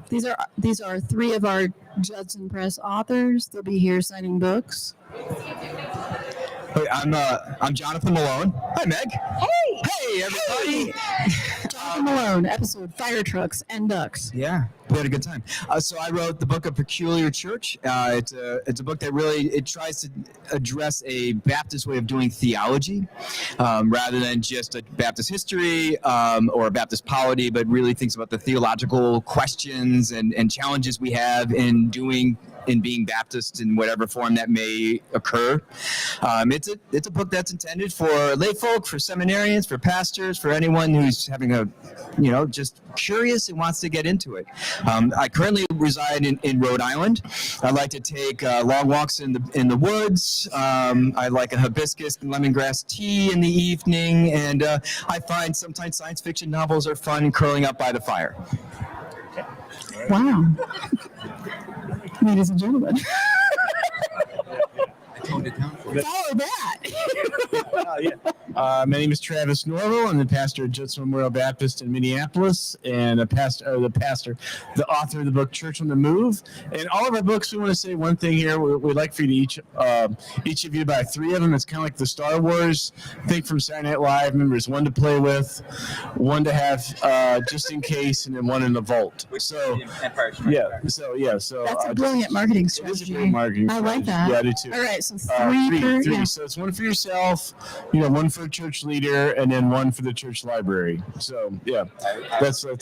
These are three of our Judson Press authors. They'll be here signing books. Hey, I'm Jonathan Malone. Hi, Meg. Hey, everybody. Jonathan Malone, episode Fire Trucks and Ducks. Yeah, we had a good time. So I wrote the book A Peculiar Church. It's a book that really tries to address a Baptist way of doing theology, rather than just a Baptist history or a Baptist polity, but really thinks about the theological questions and challenges we have in being Baptist in whatever form that may occur. It's a book that's intended for lay folk, for seminarians, for pastors, for anyone who's having just curious and wants to get into it. I currently reside in Rhode Island. I like to take long walks in the woods. I like a hibiscus and lemongrass tea in the evening, and I find sometimes science fiction novels are fun curling up by the fire. Wow. Ladies and gentlemen. Follow that. My name is Travis Norville. I'm the pastor at Judson Memorial Baptist in Minneapolis, and the author of the book Church on the Move. And all of our books, we want to say one thing here. We'd like for you to each of you to buy 3 of them. It's kind of like the Star Wars thing from Saturday Night Live. Remember, it's 1 to play with, 1 to have just in case, and then 1 in the vault. So that's a brilliant marketing strategy. It is a great marketing strategy. I like that. Yeah, I do too. All right, so 3 per. Yeah. So it's 1 for yourself, 1 for a church leader, and then 1 for the church library. So that's our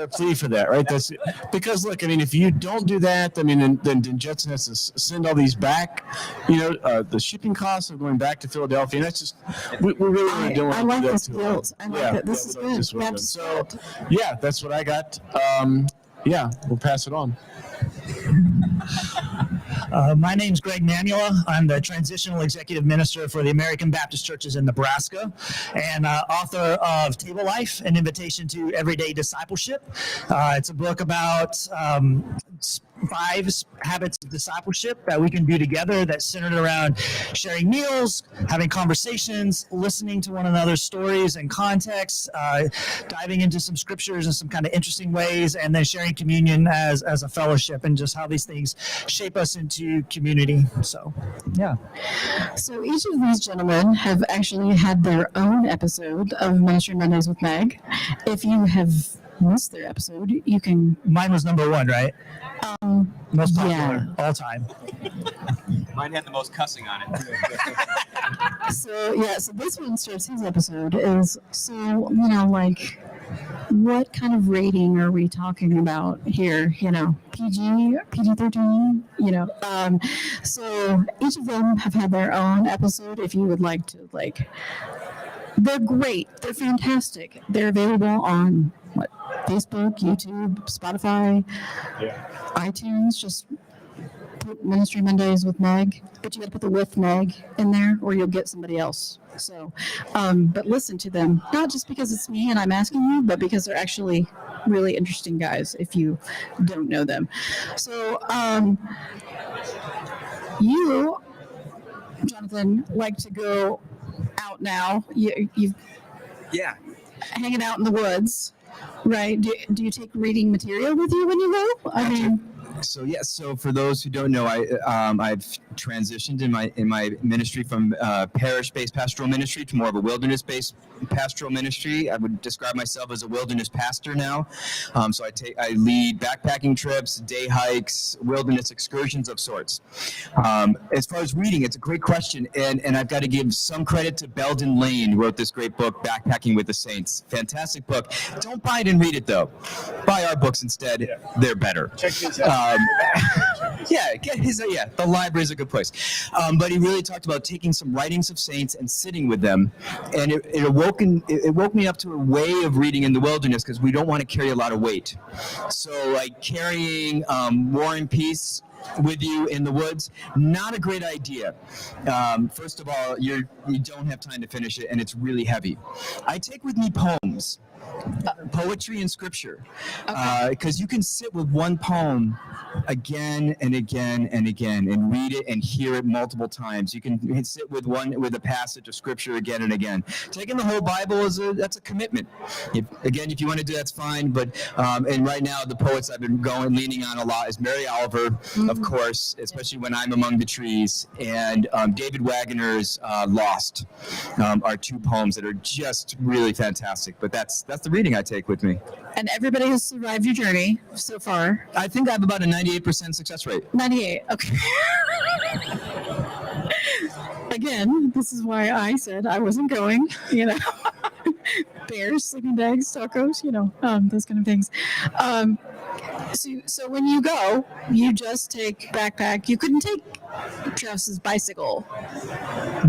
plea for that, right? That's because look, if you don't do that, then Judson has to send all these back. The shipping costs of going back to Philadelphia, and that's just we really don't want to do that. I like this guilt. I like that. This is good. So that's what I got. We'll pass it on. My name's Greg Manula. I'm the Transitional Executive Minister for the American Baptist Churches in Nebraska and author of Table Life, an invitation to everyday discipleship. It's a book about 5 habits of discipleship that we can do together that's centered around sharing meals, having conversations, listening to one another's stories and contexts, diving into some scriptures in some kind of interesting ways, and then sharing communion as a fellowship and just how these things shape us into community. So each of these gentlemen have actually had their own episode of Ministry Mondays with Meg. If you have missed their episode, you can. Mine was number 1, right? Most popular all time. Mine had the most cussing on it. So this one starts his episode is what kind of rating are we talking about here? PG-13, so each of them have had their own episode. If you would like to, they're great. They're fantastic. They're available on Facebook, YouTube, Spotify, iTunes. Just put Ministry Mondays with Meg, but you got to put the with Meg in there, or you'll get somebody else. So, but listen to them, not just because it's me and I'm asking you, but because they're actually really interesting guys. If you don't know them, so you, Jonathan, like to go out now. You've hanging out in the woods, right? Do you take reading material with you when you go? So for those who don't know, I've transitioned in my ministry from parish-based pastoral ministry to more of a wilderness-based pastoral ministry. I would describe myself as a wilderness pastor now. So I lead backpacking trips, day hikes, wilderness excursions of sorts. As far as reading, it's a great question, and I've got to give some credit to Belden Lane, who wrote this great book, Backpacking with the Saints. Fantastic book. Don't buy it and read it though. Buy our books instead. Yeah. They're better. Check this out. The library is a good place. But he really talked about taking some writings of saints and sitting with them, and it woke me up to a way of reading in the wilderness, because we don't want to carry a lot of weight. So carrying War and Peace with you in the woods, not a great idea. First of all, you don't have time to finish it, and it's really heavy. I take with me poems. Poetry and scripture, Okay. because you can sit with one poem again and again and again and read it and hear it multiple times. You can sit with a passage of scripture again and again. Taking the whole Bible that's a commitment. If you want to do that's fine. But and right now the poets I've been leaning on a lot is Mary Oliver, of course, especially when I'm among the trees, and David Wagner's Lost are two poems that are just really fantastic. But that's the reading I take with me. And everybody has survived your journey so far. I think I have about a 98% success rate. 98. Okay. Again, this is why I said I wasn't going. Bears, sleeping bags, tacos. Those kind of things. So when you go, you just take backpack. You couldn't take Travis's bicycle.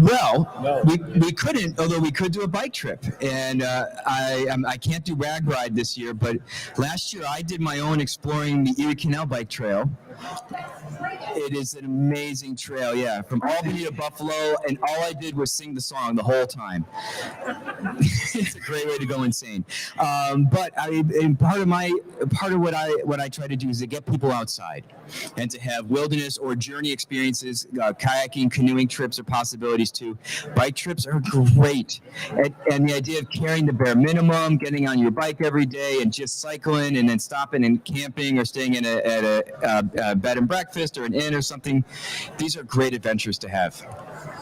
Well, we couldn't, although we could do a bike trip. And I can't do rag ride this year, but last year I did my own exploring the Erie Canal Bike Trail. It is an amazing trail, yeah, from Albany to Buffalo, and all I did was sing the song the whole time. It's a great way to go insane. But part of what I try to do is to get people outside and to have wilderness or journey experiences, kayaking, canoeing trips are possibilities too. Bike trips are great, and the idea of carrying the bare minimum, getting on your bike every day, and just cycling, and then stopping and camping or staying at a bed and breakfast or an inn or something. These are great adventures to have.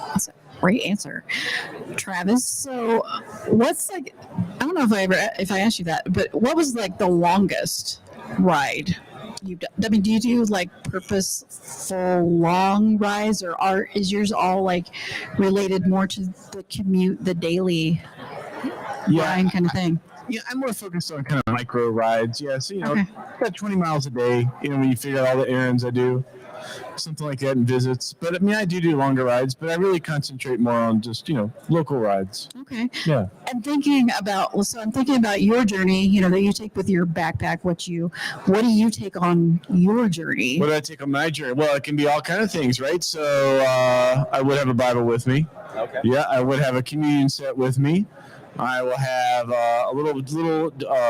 That's a great answer, Travis. So, what's I don't know if I asked you that, but what was the longest ride you've done? I mean, do you do purposeful long rides, or is yours all related more to the commute, the daily ride kind of thing? Yeah, I'm more focused on kind of micro rides. Yeah, so Okay. about 20 miles a day. When you figure out all the errands I do, something like that, and visits. But I do longer rides, but I really concentrate more on just local rides. Okay. Yeah. I'm thinking about your journey. That you take with your backpack. What do you take on your journey? What do I take on my journey? Well, it can be all kind of things, right? So I would have a Bible with me. Okay. Yeah, I would have a communion set with me. I will have a little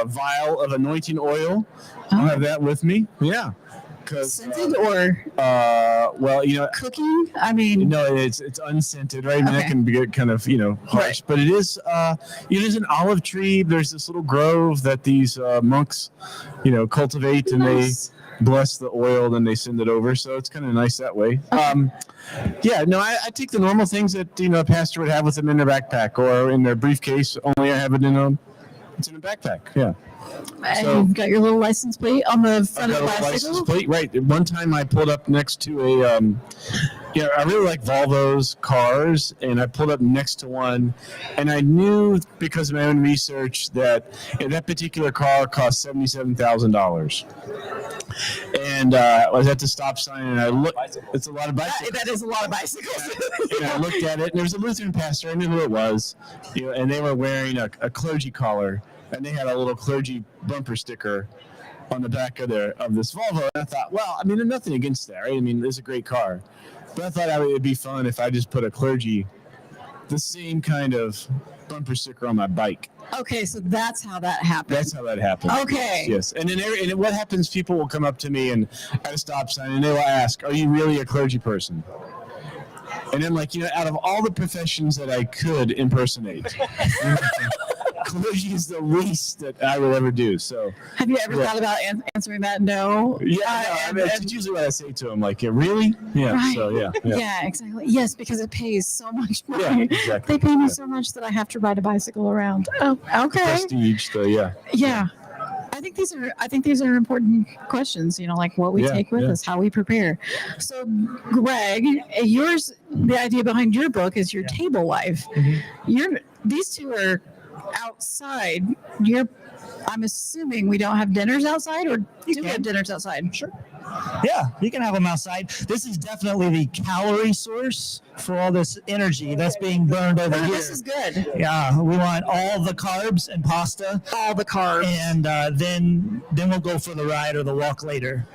vial of anointing oil. I'll have that with me. Yeah. Scented or cooking? I mean, no, it's unscented, right? I mean, that Okay. can be kind of harsh, Right. but it is an olive tree. There's this little grove that these monks cultivate, and Nice. they bless the oil, then they send it over. So it's kind of nice that way. I take the normal things that a pastor would have with them in their backpack or in their briefcase. Only I have it it's in a backpack. Yeah. and So- you've got your little license plate on the front I've of the got a license bicycle. plate, right? One time I pulled up next to I really like Volvo's cars, and I pulled up next to one, and I knew because of my own research that that particular car cost $77,000. And I was at the stop sign, and I looked. It's a lot of bicycles. That is a lot of bicycles. And I looked at it, and there was a Lutheran pastor. I knew who it was, and they were wearing a clergy collar, and they had a little clergy bumper sticker on the back of this Volvo. And I thought, well, I mean, there's nothing against that, right? I mean, it's a great car, but I thought it would be fun if I just put the same kind of bumper sticker on my bike. Okay, so that's how that happened. That's how that happened. Okay. Yes. And then what happens? People will come up to me and at a stop sign, and they will ask, "Are you really a clergy person?" And I'm like, out of all the professions that I could impersonate, clergy is the least that I would ever do. So, Have you ever thought about answering that? No. That's usually what I say to them. Like, really? Yeah. Right. So, yeah. Yeah, exactly. Yes, because it pays so much money. Yeah, exactly. They pay me Yeah. so much that I have to ride a bicycle around. Oh, okay. Prestige. So, yeah. Yeah. I think these are important questions, what we take with us, how we prepare. So, Greg, the idea behind your book is your table life. Mm-hmm. These two are outside. I'm assuming we don't have dinners outside, or do we have dinners outside? Sure. Yeah, you can have them outside. This is definitely the calorie source for all this energy that's being burned over here. This is good. Yeah, we want all the carbs and pasta, All the carbs. and then we'll go for the ride or the walk later.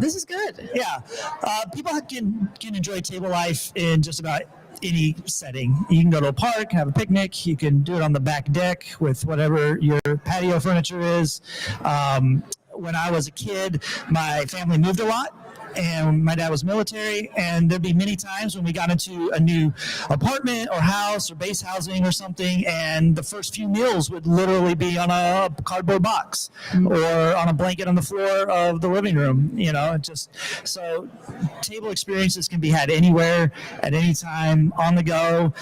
This is good. Yeah, people can enjoy table life in just about any setting. You can go to a park, have a picnic. You can do it on the back deck with whatever your patio furniture is. When I was a kid, my family moved a lot. And my dad was military, and there'd be many times when we got into a new apartment or house or base housing or something, and the first few meals would literally be on a cardboard box or on a blanket on the floor of the living room. So table experiences can be had anywhere, at any time, on the go.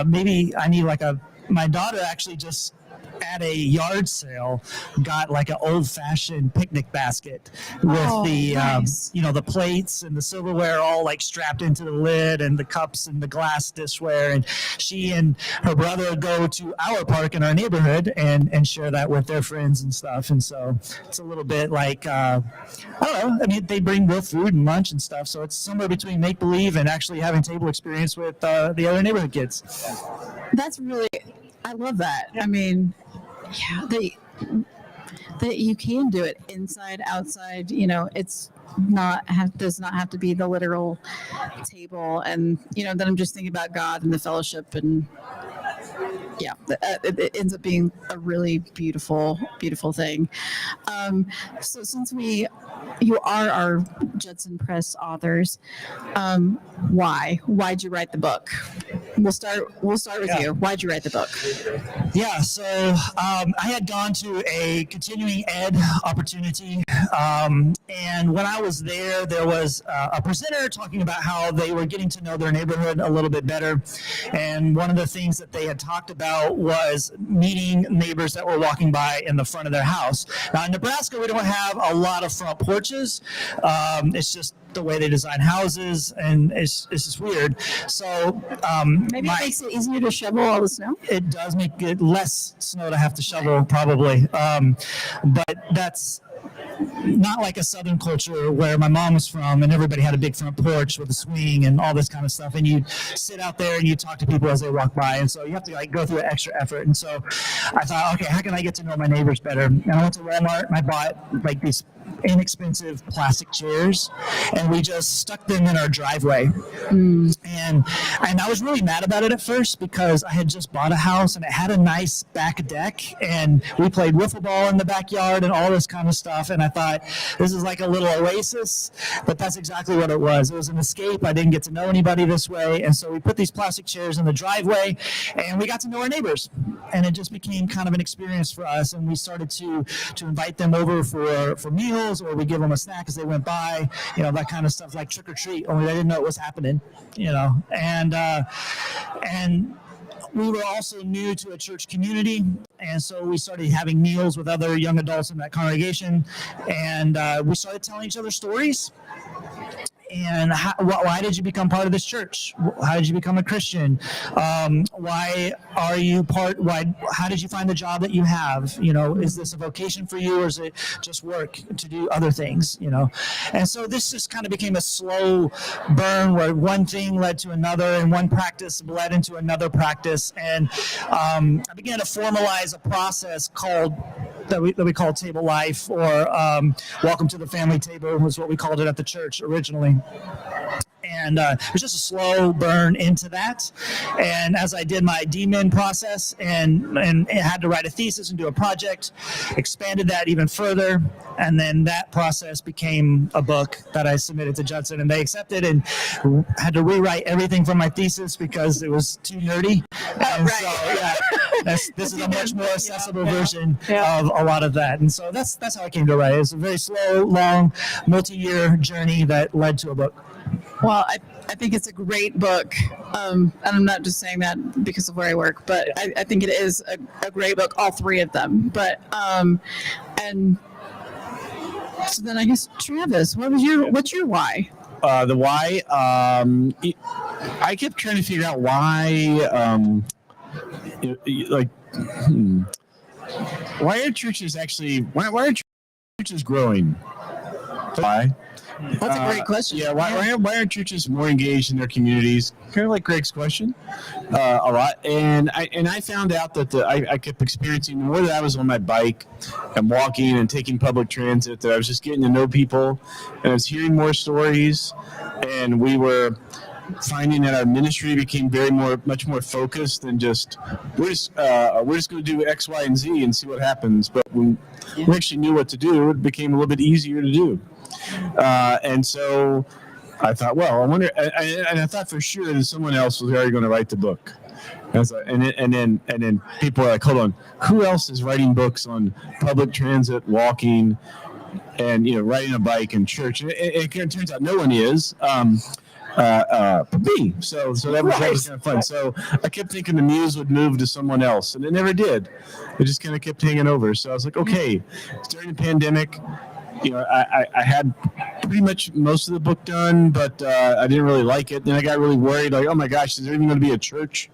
Maybe I need my daughter actually just at a yard sale got like an old-fashioned picnic basket with nice. The plates and the silverware all like strapped into the lid, and the cups and the glass dishware, and she and her brother go to our park in our neighborhood and share that with their friends and stuff. And so it's a little bit like I don't know, I mean, they bring real food and lunch and stuff, so it's somewhere between make-believe and actually having table experience with the other neighborhood kids. That's really, I love that. I mean, yeah, that you can do it inside, outside. It's does not have to be the literal table. And then I'm just thinking about God and the fellowship, and yeah, it ends up being a really beautiful, beautiful thing. So since you are our Judson Press authors, why'd you write the book? We'll start with you. Why'd you write the book? Yeah, so I had gone to a continuing ed opportunity, and when I was there was a presenter talking about how they were getting to know their neighborhood a little bit better, and one of the things that they had talked about was meeting neighbors that were walking by in the front of their house. Now in Nebraska, we don't have a lot of front porches. It's just the way they design houses, and it's just weird. So maybe it makes it easier to shovel all the snow. It does make it less snow to have to shovel, probably. But that's not like a Southern culture where my mom was from, and everybody had a big front porch with a swing and all this kind of stuff, and you sit out there and you talk to people as they walk by, and so you have to go through an extra effort. And so I thought, okay, how can I get to know my neighbors better? And I went to Walmart and I bought these inexpensive plastic chairs, and we just stuck them in our driveway. And I was really mad about it at first because I had just bought a house and it had a nice back deck, and we played wiffle ball in the backyard and all this kind of stuff. And I thought, this is like a little oasis, but that's exactly what it was. It was an escape. I didn't get to know anybody this way. And so we put these plastic chairs in the driveway, and we got to know our neighbors, and it just became kind of an experience for us. And we started to invite them over for meals, or we give them a snack as they went by, that kind of stuff, like trick or treat, only they didn't know it was happening, and we were also new to a church community, and so we started having meals with other young adults in that congregation, and we started telling each other stories. And why did you become part of this church? How did you become a Christian? Why are you part? How did you find the job that you have? Is this a vocation for you, or is it just work to do other things? And so this just kind of became a slow burn where one thing led to another, and one practice led into another practice. And I began to formalize a process that we call Table Life, or Welcome to the Family Table was what we called it at the church originally. And it was just a slow burn into that. And as I did my DMin process and had to write a thesis and do a project, expanded that even further. And then that process became a book that I submitted to Judson, and they accepted, and had to rewrite everything from my thesis because it was too nerdy. And right. So, yeah, this is a much more accessible version of a lot of that. And so that's how I came to write it. It's a very slow, long, multi-year journey that led to a book. Well, I think it's a great book. And I'm not just saying that because of where I work, but I think it is a great book, all three of them. But, and so then I guess, Travis, what's your why? The why, I kept trying to figure out why, why are churches why are churches growing? Why? That's a great question. Yeah, why are churches more engaged in their communities? Kind of like Greg's question, a lot. And I found out that I kept experiencing, the more that I was on my bike and walking and taking public transit, that I was just getting to know people, and I was hearing more stories, and we were finding that our ministry became much more focused than just we're just going to do X, Y, and Z and see what happens. But when we actually knew what to do, it became a little bit easier to do. And so I thought, well, I wonder, and I thought for sure that someone else was already going to write the book. And then people are like, hold on, who else is writing books on public transit, walking, and riding a bike in church? And it turns out no one is. But me. So that was kind of fun. So I kept thinking the muse would move to someone else, and it never did. It just kind of kept hanging over. So I was like, okay, during the pandemic, I had pretty much most of the book done, but I didn't really like it. Then I got really worried, like, oh my gosh, is there even going to be a church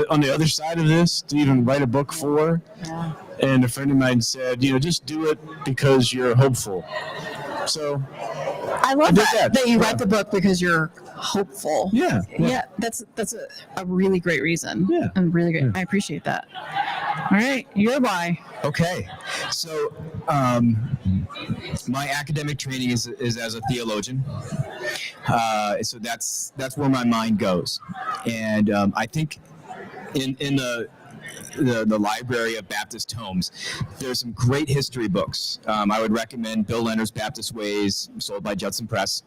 on the other side of this to even write a book for? Yeah. And a friend of mine said, just do it because you're hopeful. So I love that you write the book because you're hopeful. Yeah. That's a really great reason. Yeah, and really great. I appreciate that. All right, your why. Okay, so my academic training is as a theologian, so that's where my mind goes, and I think in the library of Baptist homes, there's some great history books. I would recommend Bill Leonard's Baptist Ways, sold by Judson Press.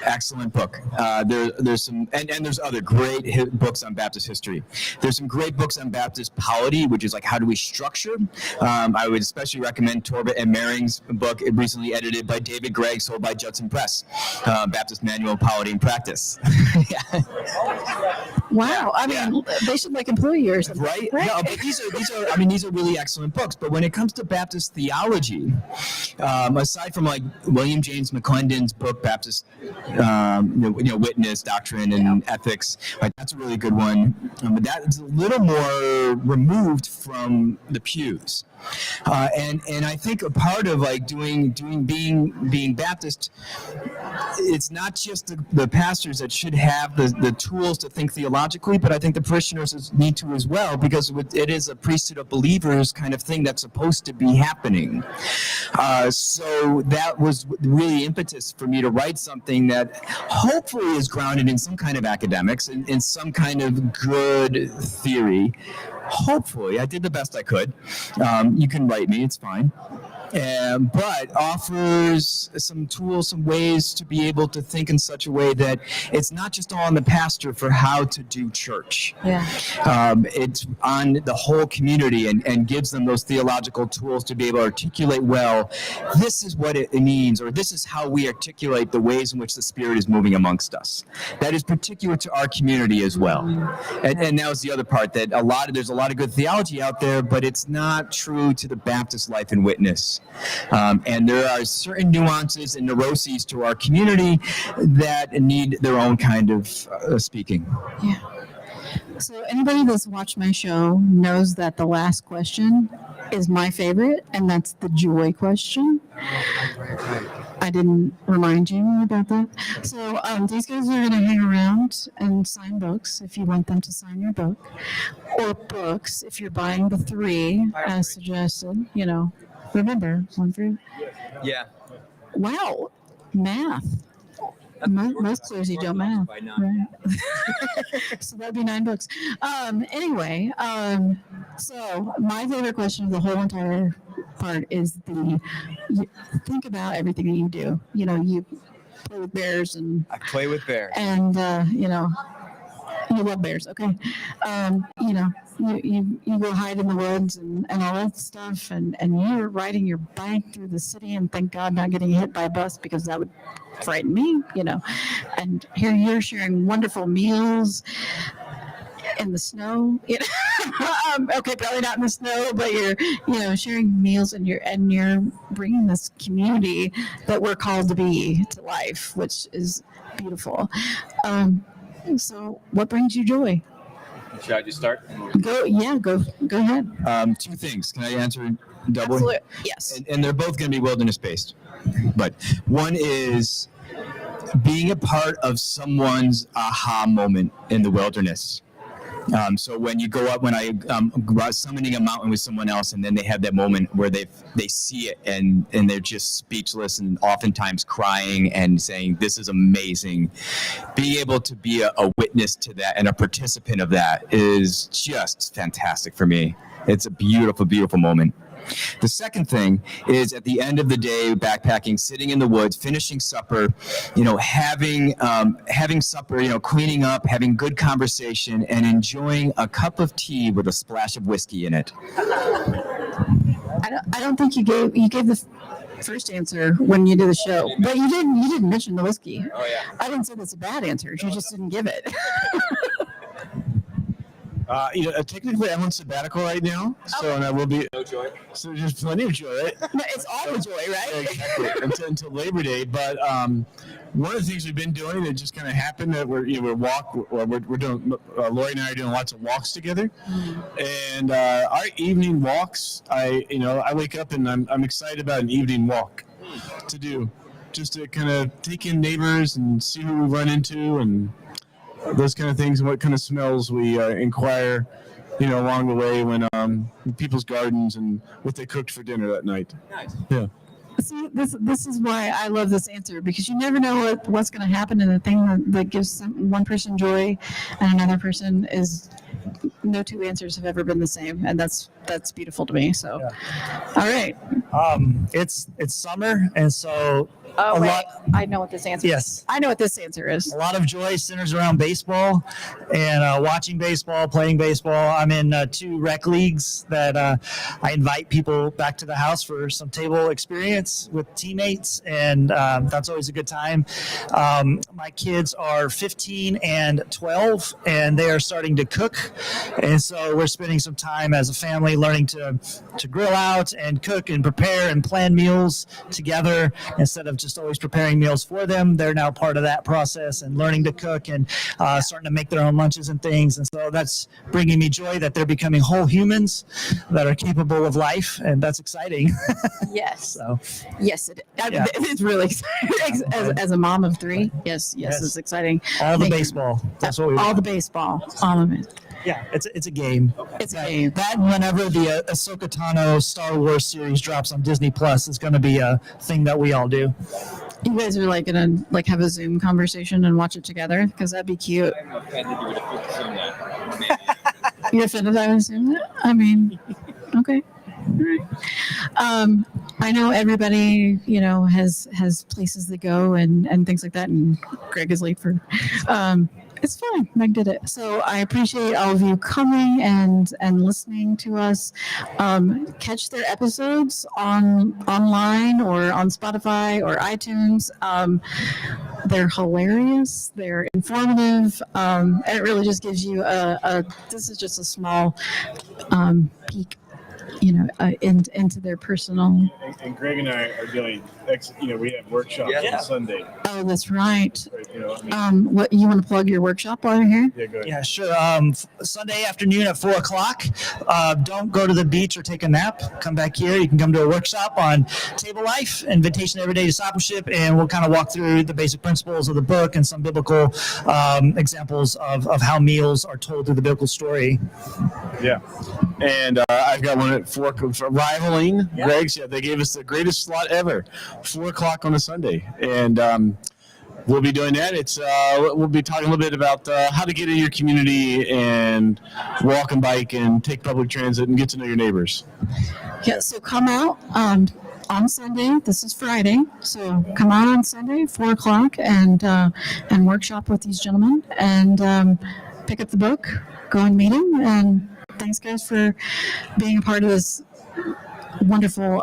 Excellent book. There's some, and there's other great books on Baptist history. There's some great books on Baptist polity, which is like how do we structure. I would especially recommend Torbett and Maring's book, recently edited by David Gregg, sold by Judson Press, Baptist Manual of Polity and Practice. Yeah. Wow, I mean, they should employ you or something. Right? No, but these are really excellent books. But when it comes to Baptist theology, aside from William James McClendon's book, Baptist, Witness, Doctrine, and Ethics, that's a really good one. But that is a little more removed from the pews. And I think a part of being Baptist, it's not just the pastors that should have the tools to think theologically, but I think the parishioners need to as well, because it is a priesthood of believers kind of thing that's supposed to be happening. So that was really impetus for me to write something that hopefully is grounded in some kind of academics, in some kind of good theory. Hopefully, I did the best I could. You can write me, it's fine. But offers some tools, some ways to be able to think in such a way that it's not just all on the pastor for how to do church. Yeah. It's on the whole community and gives them those theological tools to be able to articulate well, this is what it means, or this is how we articulate the ways in which the Spirit is moving amongst us. That is particular to our community as well. And that was the other part, that there's a lot of good theology out there, but it's not true to the Baptist life and witness. And there are certain nuances and neuroses to our community that need their own kind of speaking. Yeah. So anybody that's watched my show knows that the last question is my favorite, and that's the joy question. I didn't remind you about that. So these guys are going to hang around and sign books if you want them to sign your book, or books if you're buying the 3 as suggested. Remember, 1 through. Yeah. Wow, math. Most clergy don't math. Right. So that'd be 9 books. Anyway, so my favorite question of the whole entire part is think about everything that you do. You play with bears and I play with bears. And you love bears, okay? You go hide in the woods and all that stuff, and you're riding your bike through the city, and thank God not getting hit by a bus, because that would frighten me, And here you're sharing wonderful meals in the snow, okay, probably not in the snow, but you're sharing meals, and you're bringing this community that we're called to be to life, which is beautiful. So what brings you joy? Should I just start? Go ahead. 2 things. Can I answer doubly? Absolutely. Yes. And they're both going to be wilderness-based. But one is being a part of someone's aha moment in the wilderness. So when you go up, when I was summiting a mountain with someone else, and then they have that moment where they see it and they're just speechless and oftentimes crying and saying, "This is amazing." Being able to be a witness to that and a participant of that is just fantastic for me. It's a beautiful, beautiful moment. The second thing is at the end of the day, backpacking, sitting in the woods, finishing supper, having supper, cleaning up, having good conversation, and enjoying a cup of tea with a splash of whiskey in it. I don't think you gave the first answer when you did the show, but you didn't mention the whiskey. Oh yeah. I didn't say that's a bad answer. You just didn't give it. Technically, I'm on sabbatical right now, and I will be. No joy. So there's plenty of joy, right? No, it's all the joy, right? Yeah, exactly. until Labor Day. But one of the things we've been doing that just kind of happened that we're doing. Lori and I are doing lots of walks together, and our evening walks. I wake up and I'm excited about an evening walk to do, just to kind of take in neighbors and see who we run into and those kind of things, and what kind of smells we inquire, along the way when people's gardens and what they cooked for dinner that night. Nice. Yeah. See, this is why I love this answer, because you never know what's going to happen in the thing that gives one person joy and another person is. No two answers have ever been the same, and that's beautiful to me. So, yeah. All right. It's summer, and so Oh, wait. I know what this answer is. I know what this answer is. A lot of joy centers around baseball and watching baseball, playing baseball. I'm in 2 rec leagues that I invite people back to the house for some table experience with teammates, and that's always a good time. My kids are 15 and 12, and they are starting to cook, and so we're spending some time as a family learning to grill out and cook and prepare and plan meals together instead of just always preparing meals for them. They're now part of that process and learning to cook and starting to make their own lunches and things. And so that's bringing me joy that they're becoming whole humans that are capable of life, and that's exciting. Yes. So, yes, it's really exciting. As a mom of 3, yes, it's exciting. All the baseball. That's what we all the baseball. All of it. Yeah, it's a game. It's a game. That whenever the Ahsoka Tano Star Wars series drops on Disney Plus is going to be a thing that we all do. You guys are gonna have a Zoom conversation and watch it together, because that'd be cute. I'm offended you would have assumed that. You're offended I would assume that? I mean, okay. All right. I know everybody, has places to go and things like that, and Greg is late for. It's fine. Meg did it. So I appreciate all of you coming and listening to us. Catch their episodes online or on Spotify or iTunes. They're hilarious. They're informative. And it really just gives you this is just a small peek, into their personal. And Greg and I are doing, we have workshops on Sunday. Oh, that's right. Right, What you want to plug your workshop while you're here? Yeah, go ahead. Yeah, sure. Sunday afternoon at 4:00. Don't go to the beach or take a nap. Come back here. You can come to a workshop on table life, invitation to everyday discipleship, and we'll kind of walk through the basic principles of the book and some biblical examples of how meals are told through the biblical story. Yeah. And I've got one at 4, rivaling Greg's. Yeah, they gave us the greatest slot ever, 4:00 on a Sunday. And we'll be doing that. It's we'll be talking a little bit about how to get in your community and walk and bike and take public transit and get to know your neighbors. Yeah, so come out on Sunday. This is Friday, so come out on Sunday, 4:00, and workshop with these gentlemen and pick up the book, go and meet them, and thanks, guys, for being a part of this wonderful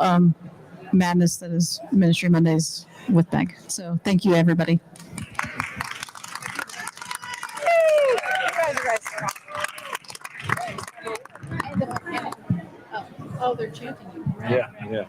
madness that is Ministry Mondays with Meg. So thank you, everybody. Oh, they're chanting you. Yeah.